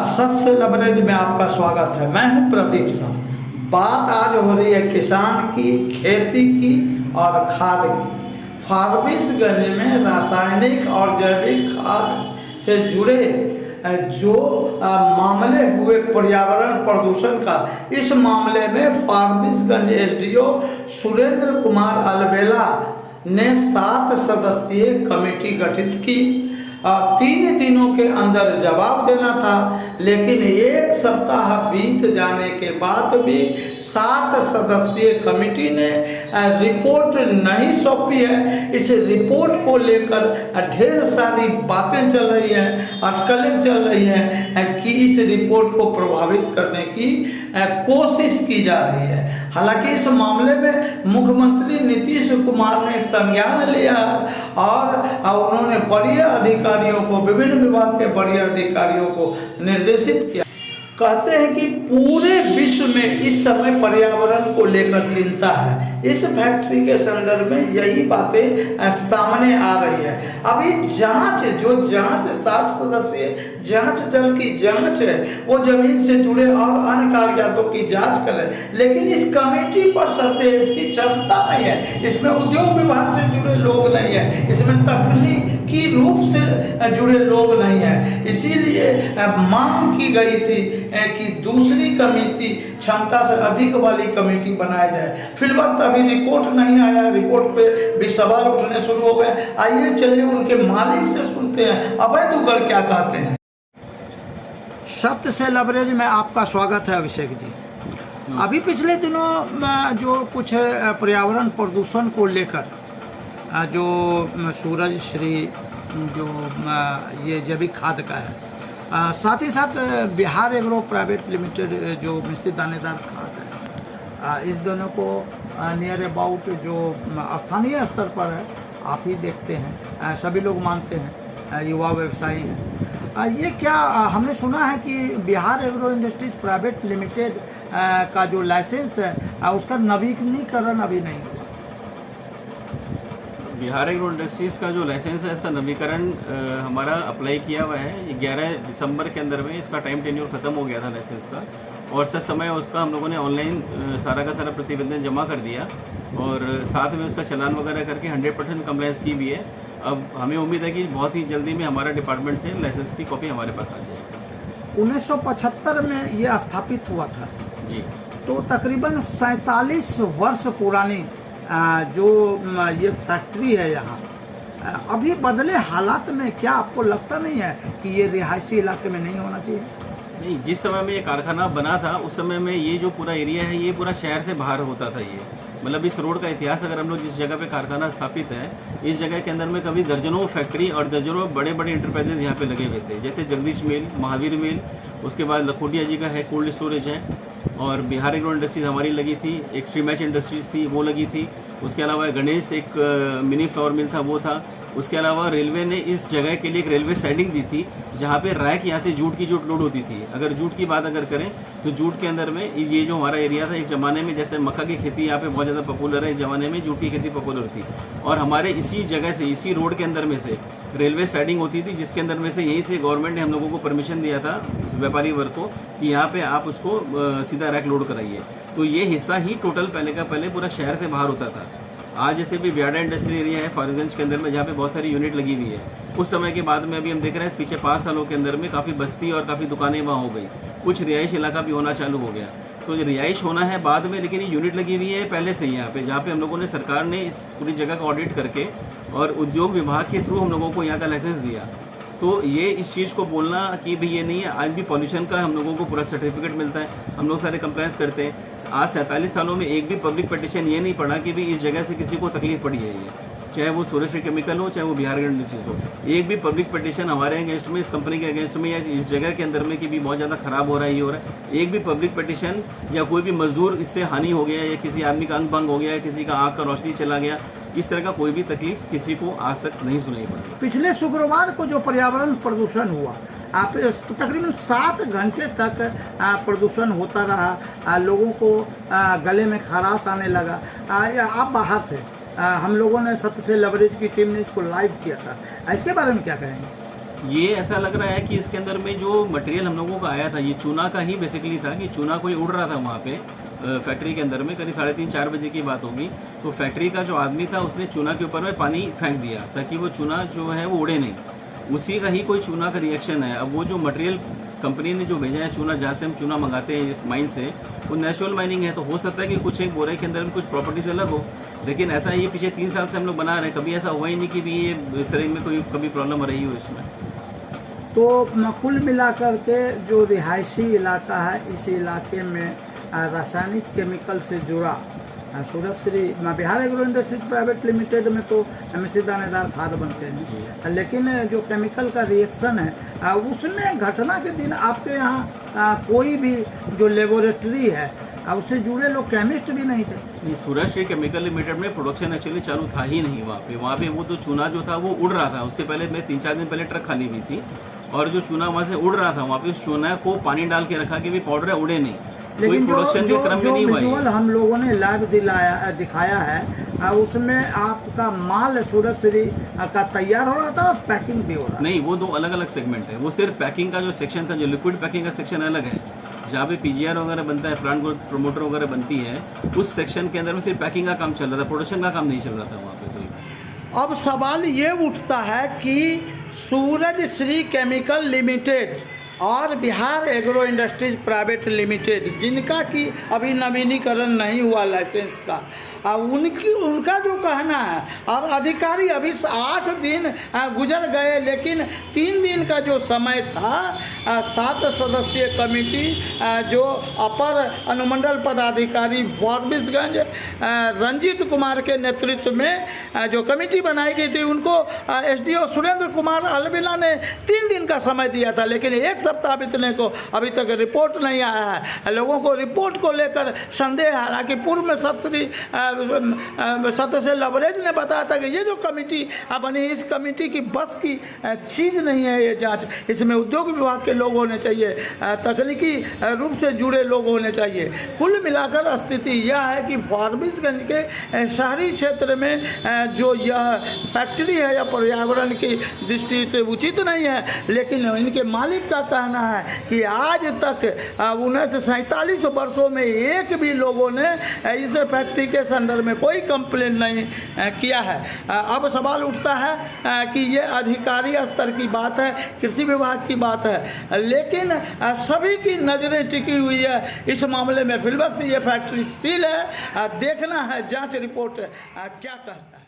सत से लबरेज में आपका स्वागत है। मैं हूं प्रदीप साह। बात आज हो रही है किसान की, खेती की और खाद की। फार्मिंगगंज में रासायनिक और जैविक खाद से जुड़े जो मामले हुए पर्यावरण प्रदूषण का, इस मामले में फार्मिंगगंज एसडीओ सुरेंद्र कुमार अलबेला ने 7 सदस्यीय कमेटी गठित की। 3 दिनों के अंदर जवाब देना था, लेकिन 1 सप्ताह बीत जाने के बाद भी 7 सदस्यीय कमेटी ने रिपोर्ट नहीं सौंपी है। इस रिपोर्ट को लेकर ढेर सारी बातें चल रही हैं, अटकलें चल रही हैं कि इस रिपोर्ट को प्रभावित करने की कोशिश की जा रही है। हालांकि इस मामले में मुख्यमंत्री नीतीश कुमार ने संज्ञान लिया और उन्होंने वरीय अधिकारियों को, विभिन्न विभाग के वरीय अधिकारियों को निर्देशित किया। कहते हैं कि पूरे विश्व में इस समय पर्यावरण को लेकर चिंता है। इस फैक्ट्री के संदर्भ में यही बातें सामने आ रही है। अभी जांच, जो जांच 7 सदस्यीय जांच दल की जांच है, वो जमीन से जुड़े और अन्य कागजातों की जांच कर रहे हैं, लेकिन इस कमेटी पर सत्य, इसकी क्षमता नहीं है। इसमें उद्योग विभाग से जुड़े लोग नहीं है, इसमें तकनीकी रूप से जुड़े लोग नहीं है। इसीलिए मांग की गई थी कि दूसरी कमेटी, क्षमता से अधिक वाली कमेटी बनाया जाए। फिलहाल अभी रिपोर्ट नहीं आया, रिपोर्ट पे भी सवाल उठने शुरू हो गए। आइए चलिए उनके मालिक से सुनते हैं अभय दुग्गल क्या कहते हैं। सत्य से लबरेज में आपका स्वागत है अभिषेक जी। अभी पिछले दिनों जो कुछ पर्यावरण प्रदूषण को लेकर जो सूरज श्री जो ये जैविक खाद का है, साथ ही साथ बिहार एग्रो प्राइवेट लिमिटेड जो मिश्रित दानेदार खाद है, इस दोनों को नियर अबाउट जो स्थानीय स्तर पर है, आप ही देखते हैं, सभी लोग मानते हैं, युवा व्यवसायी हैं। ये क्या हमने सुना है कि Bihar agro industries private limited का जो लाइसेंस है उसका नवीनीकरण अभी नहीं हुआ। बिहार एग्रो इंडस्ट्रीज का जो लाइसेंस है, इसका नवीकरण हमारा अप्लाई किया हुआ है। 11 दिसंबर के अंदर में इसका टाइम टेन्योर खत्म हो गया था लाइसेंस का, और सच समय उसका हम लोगों ने ऑनलाइन सारा का सारा प्रतिवेदन जमा कर दिया और साथ में उसका चालान वगैरह करके 100% कंप्लायंस की भी है। अब हमें उम्मीद है कि बहुत ही जल्दी में हमारा डिपार्टमेंट से लाइसेंस की कॉपी हमारे पास आ जाएगी। 1975 में ये स्थापित हुआ था जी, तो तकरीबन 47 वर्ष पुरानी जो ये फैक्ट्री है यहाँ, अभी बदले हालात में क्या आपको लगता नहीं है कि ये रिहायशी इलाके में नहीं होना चाहिए? नहीं, जिस समय में ये कारखाना बना था उस समय में ये जो पूरा एरिया है ये पूरा शहर से बाहर होता था। ये मतलब इस रोड का इतिहास अगर हम लोग जिस जगह पे कारखाना स्थापित है, इस जगह के अंदर में कभी दर्जनों फैक्ट्री और दर्जनों बड़े बड़े इंटरप्राइजेज यहाँ पे लगे हुए थे, जैसे जगदीश मिल, महावीर मिल, उसके बाद लखोटिया जी का है कोल्ड स्टोरेज है, और बिहार एग्रो इंडस्ट्रीज हमारी लगी थी, एक्सट्रीम मैच इंडस्ट्रीज थी वो लगी थी, उसके अलावा गणेश एक मिनी फ्लावर मिल था वो था। उसके अलावा रेलवे ने इस जगह के लिए एक रेलवे साइडिंग दी थी जहाँ पे रैक यहाँ से जूट की जो लोड होती थी। अगर जूट की बात अगर करें तो जूट के अंदर में ये जो हमारा एरिया था, एक ज़माने में जैसे मक्का की खेती यहाँ पे बहुत ज़्यादा पॉपुलर है, इस ज़माने में जूट की खेती पॉपुलर थी, और हमारे इसी जगह से, इसी रोड के अंदर में से रेलवे साइडिंग होती थी, जिसके अंदर में से यहीं से गवर्नमेंट ने हम लोगों को परमिशन दिया था व्यापारी वर्ग को कि यहाँ पे आप उसको सीधा रैक लोड कराइए। तो ये हिस्सा ही टोटल पहले का पहले पूरा शहर से बाहर होता था। आज जैसे भी बियाडा इंडस्ट्री एरिया है फारबिसगंज के अंदर में, जहाँ पे बहुत सारी यूनिट लगी हुई है, उस समय के बाद में अभी हम देख रहे हैं पिछले 5 सालों के अंदर में काफ़ी बस्ती और काफ़ी दुकानें वहाँ हो गई, कुछ रिहाइश इलाका भी होना चालू हो गया। तो रिहाइश होना है बाद में, लेकिन ये यूनिट लगी हुई है पहले से ही यहाँ पे, जहाँ पे हम लोगों ने, सरकार ने इस पूरी जगह का ऑडिट करके और उद्योग विभाग के थ्रू हम लोगों को यहाँ का लाइसेंस दिया। तो ये इस चीज़ को बोलना कि भाई ये नहीं है, आज भी पॉल्यूशन का हम लोगों को पूरा सर्टिफिकेट मिलता है, हम लोग सारे कंप्लायंस करते हैं। आज 47 सालों में एक भी पब्लिक पिटिशन ये नहीं पड़ा कि भाई इस जगह से किसी को तकलीफ पड़ी है, ये चाहे वो सूर्यश्री केमिकल हो, चाहे वो बिहार इंडस्ट्रीज हो, एक भी पब्लिक पिटिशन हमारे अगेंस्ट में, इस कंपनी के अगेंस्ट में, या इस जगह के अंदर में कि भी बहुत ज़्यादा खराब हो रहा है, ये हो रहा है, एक भी पब्लिक पिटिशन या कोई भी मजदूर इससे हानि हो गया, या किसी आदमी का अंग भंग हो गया, किसी का आँख का रोशनी चला गया, इस तरह का कोई भी तकलीफ किसी को आज तक नहीं सुनाई पड़ी। पिछले शुक्रवार को जो पर्यावरण प्रदूषण हुआ, आप तकरीबन 7 घंटे तक प्रदूषण होता रहा, लोगों को गले में खराश आने लगा। आप बाहर थे, हम लोगों ने सत्य से लबरेज की टीम ने इसको लाइव किया था, इसके बारे में क्या कहेंगे? ये ऐसा लग रहा है कि इसके अंदर में जो मटेरियल हम लोगों का आया था ये चूना का ही बेसिकली था, कि चूना कोई उड़ रहा था वहाँ पे फैक्ट्री के अंदर में, करीब 3:30-4 बजे की बात होगी। तो फैक्ट्री का जो आदमी था उसने चूना के ऊपर में पानी फेंक दिया ताकि वो चूना जो है वो उड़े नहीं, उसी का ही कोई चूना का रिएक्शन है। अब वो जो मटेरियल कंपनी ने जो भेजा है चूना, जहाँ से हम चूना मंगाते हैं माइन से, वो नेचुरल माइनिंग है, तो हो सकता है कि कुछ एक बोरे के अंदर में कुछ प्रॉपर्टीज अलग हो, लेकिन ऐसा ये पिछले 3 साल से हम लोग बना रहे हैं, कभी ऐसा हुआ ही नहीं कि भी ये इस तरह में कोई कभी प्रॉब्लम रही हो इसमें। तो कुल मिलाकर के जो रिहायशी इलाका है, इस इलाके में रासायनिक केमिकल से जुड़ा Surajshree Bihar agro industries private limited में तो हमेशा दानेदार खाद बनते हैं, लेकिन जो केमिकल का रिएक्शन है उसमें घटना के दिन आपके यहाँ कोई भी जो लेबोरेटरी है उससे जुड़े लोग केमिस्ट भी नहीं थे। नहीं, सूरजश्री केमिकल लिमिटेड में प्रोडक्शन एक्चुअली चालू था ही नहीं वहाँ पे वो तो चूना जो था वो उड़ रहा था। उससे पहले मैं 3-4 दिन पहले ट्रक खाली हुई थी और जो चूना वहाँ से उड़ रहा था, वहाँ पे उस चूना को पानी डाल के रखा कि भी पाउडर उड़े नहीं, कोई प्रोडक्शन के क्रम में नहीं हुआ। विजुअल हम लोगों ने लाइव दिखाया है उसमें आपका माल सूरजश्री का तैयार हो रहा था और पैकिंग भी हो रहा था। नहीं, वो 2 अलग अलग सेगमेंट है। वो सिर्फ पैकिंग का जो सेक्शन था, जो लिक्विड पैकिंग का सेक्शन अलग है, जहाँ पे पीजीआर वगैरह बनता है, प्लांट ग्रोथ प्रमोटर वगैरह बनती है, उस सेक्शन के अंदर में सिर्फ पैकिंग का काम चल रहा था, प्रोडक्शन का काम नहीं चल रहा था वहाँ पे कोई। अब सवाल ये उठता है कि सूरजश्री केमिकल लिमिटेड और Bihar agro industries private limited, जिनका कि अभी नवीनीकरण नहीं हुआ लाइसेंस का, उनका जो कहना है, और अधिकारी अभी 8 दिन गुजर गए, लेकिन 3 दिन का जो समय था 7 सदस्यीय कमेटी जो अपर अनुमंडल पदाधिकारी फारबिसगंज रंजीत कुमार के नेतृत्व में जो कमेटी बनाई गई थी, उनको एसडीओ सुरेंद्र कुमार अलविला ने 3 दिन का समय दिया था, लेकिन 1 सप्ताह बीतने को अभी तक रिपोर्ट नहीं आया है। लोगों को रिपोर्ट को लेकर संदेह है। हालांकि पूर्व में सदस्य लवरेज ने बताया था कि ये जो कमेटी बनी, इस कमेटी की बस की चीज़ नहीं है ये जांच, इसमें उद्योग विभाग के लोग होने चाहिए, तकनीकी रूप से जुड़े लोग होने चाहिए। कुल मिलाकर स्थिति यह है कि फारबिसगंज के शहरी क्षेत्र में जो यह फैक्ट्री है या पर्यावरण की दृष्टि से उचित नहीं है, लेकिन इनके मालिक का कहना है कि आज तक 47 वर्षों में एक भी लोगों ने इस फैक्ट्री के संदर्भ में कोई कंप्लेन नहीं किया है। अब सवाल उठता है कि ये अधिकारी स्तर की बात है, कृषि विभाग की बात है, लेकिन सभी की नज़रें टिकी हुई है इस मामले में। फिलवक्त ये फैक्ट्री सील है, देखना है जांच रिपोर्ट क्या कहता है।